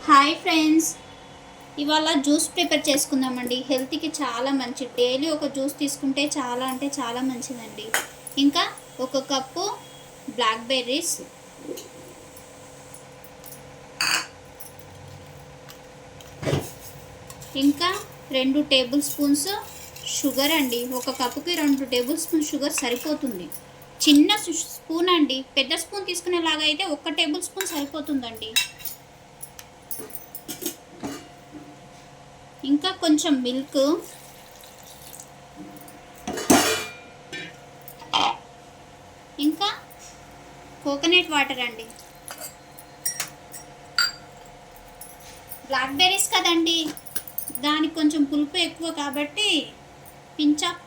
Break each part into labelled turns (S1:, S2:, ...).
S1: Hi friends, ఇవాళ juice prepare చేసుకుందామండి. హెల్త్కి చాలా మంచిది. డైలీ ఒక జ్యూస్ తీసుకుంటే చాలా అంటే చాలా మంచిదండి. ఇంకా ఒక కప్పు బ్లాక్ బెర్రీస్, ఇంకా 2 టేబుల్ స్పూన్స్ షుగర్ అండి. ఒక కప్పుకి 2 టేబుల్ స్పూన్ షుగర్ సరిపోతుంది. చిన్న స్పూన్ అండి, పెద్ద స్పూన్ తీసుకునేలాగా అయితే 1 టేబుల్ స్పూన్ సరిపోతుందండి. ఇంకా కొంచెం మిల్క్, ఇంకా కోకోనట్ వాటర్ అండి. బ్లాక్ బెర్రీస్ కదండి, దానికి కొంచెం పులుపు ఎక్కువ కాబట్టి పించప్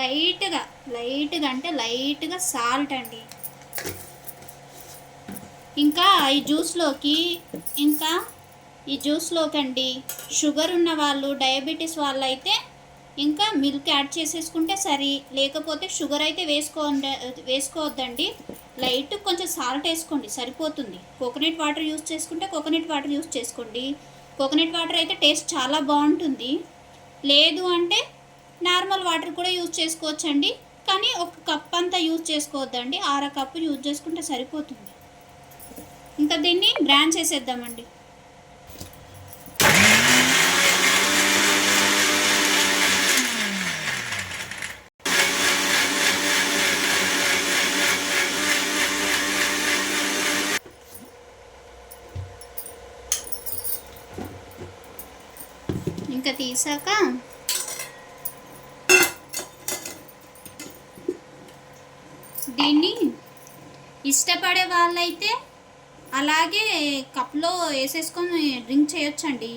S1: లైట్గా అంటే లైట్గా సాల్ట్ అండి. ఇంకా ఈ జ్యూస్లోకి అండి షుగర్ ఉన్న వాళ్ళు, డయాబెటీస్ వాళ్ళు అయితే ఇంకా మిల్క్ యాడ్ చేసేసుకుంటే సరి, లేకపోతే షుగర్ అయితే వేసుకోవద్దండి. లైట్ కొంచెం సాల్ట్ వేసుకోండి సరిపోతుంది. కోకోనట్ వాటర్ యూస్ చేసుకుంటే కోకోనట్ వాటర్ యూస్ చేసుకోండి. కోకోనట్ వాటర్ అయితే టేస్ట్ చాలా బాగుంటుంది. లేదు అంటే నార్మల్ వాటర్ కూడా యూజ్ చేసుకోవచ్చండి, కానీ ఒక కప్ అంతా యూజ్ చేసుకోవద్దండి. 1/2 కప్పు యూజ్ చేసుకుంటే సరిపోతుంది. ఇంకా దీన్ని గ్రైండ్ చేసేద్దామండి. ఇంకా తీసాక దీన్ని ఇష్టపడే వాళ్ళైతే అలాగే కప్లో వేసేసుకొని డ్రింక్ చేయొచ్చండి,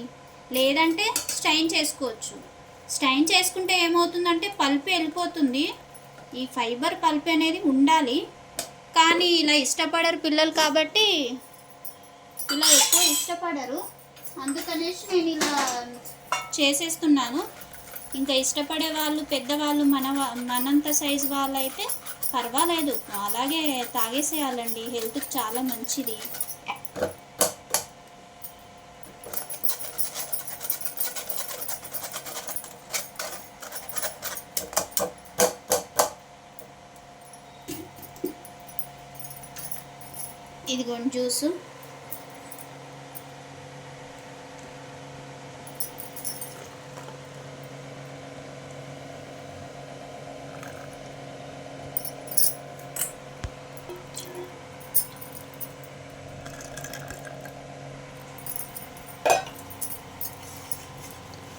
S1: లేదంటే స్టైన్ చేసుకోవచ్చు. స్టైన్ చేసుకుంటే ఏమవుతుందంటే పల్పు వెళ్ళిపోతుంది. ఈ ఫైబర్ పల్పు అనేది ఉండాలి, కానీ ఇలా ఇష్టపడరు పిల్లలు కాబట్టి, ఇలా ఎక్కువ ఇష్టపడరు. అందుకనేసి నేను ఇలా చేసేస్తున్నాను. ఇంకా ఇష్టపడే వాళ్ళు, పెద్దవాళ్ళు, మనంత సైజు వాళ్ళు అయితే పర్వాలేదు, అలాగే తాగేసేయాలండి. హెల్త్కి చాలా మంచిది. ఇదిగోండి జ్యూసు.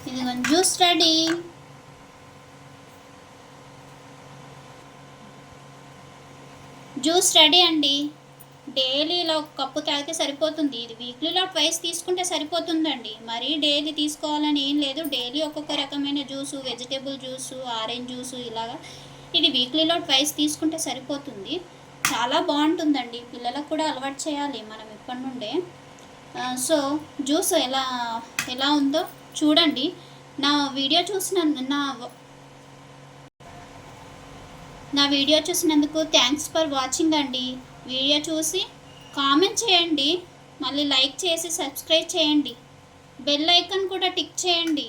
S1: ఇదిగోండి జ్యూస్ రెడీ. జ్యూస్ రెడీ అండి. డైలీ ఇలా 1 కప్పు తాగితే సరిపోతుంది. ఇది వీక్లీలో 2 తీసుకుంటే సరిపోతుందండి. మరీ డైలీ తీసుకోవాలని ఏం లేదు. డైలీ ఒక్కొక్క రకమైన juice, vegetable juice, orange juice, ఇలాగా ఇది వీక్లీలో 2 తీసుకుంటే సరిపోతుంది. చాలా బాగుంటుందండి. పిల్లలకు కూడా అలవాటు చేయాలి మనం ఇప్పటి నుండే. సో జ్యూస్ ఎలా ఉందో చూడండి. నా వీడియో చూసినందుకు థ్యాంక్స్ ఫర్ వాచింగ్ అండి. వీడియో చూసి కామెంట్ చేయండి, మళ్ళీ లైక్ చేసి సబ్స్క్రైబ్ చేయండి, బెల్ ఐకాన్ కూడా టిక్ చేయండి.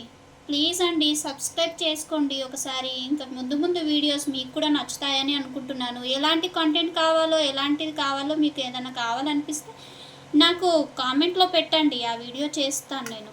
S1: ప్లీజ్ అండి, సబ్స్క్రైబ్ చేసుకోండి ఒకసారి. ఇంకా ముందు వీడియోస్ మీకు కూడా నచ్చుతాయని అనుకుంటున్నాను. ఎలాంటి కంటెంట్ కావాలో, ఎలాంటిది కావాలో, మీకు ఏదైనా కావాలనిపిస్తే నాకు కామెంట్లో పెట్టండి, ఆ వీడియో చేస్తాను నేను.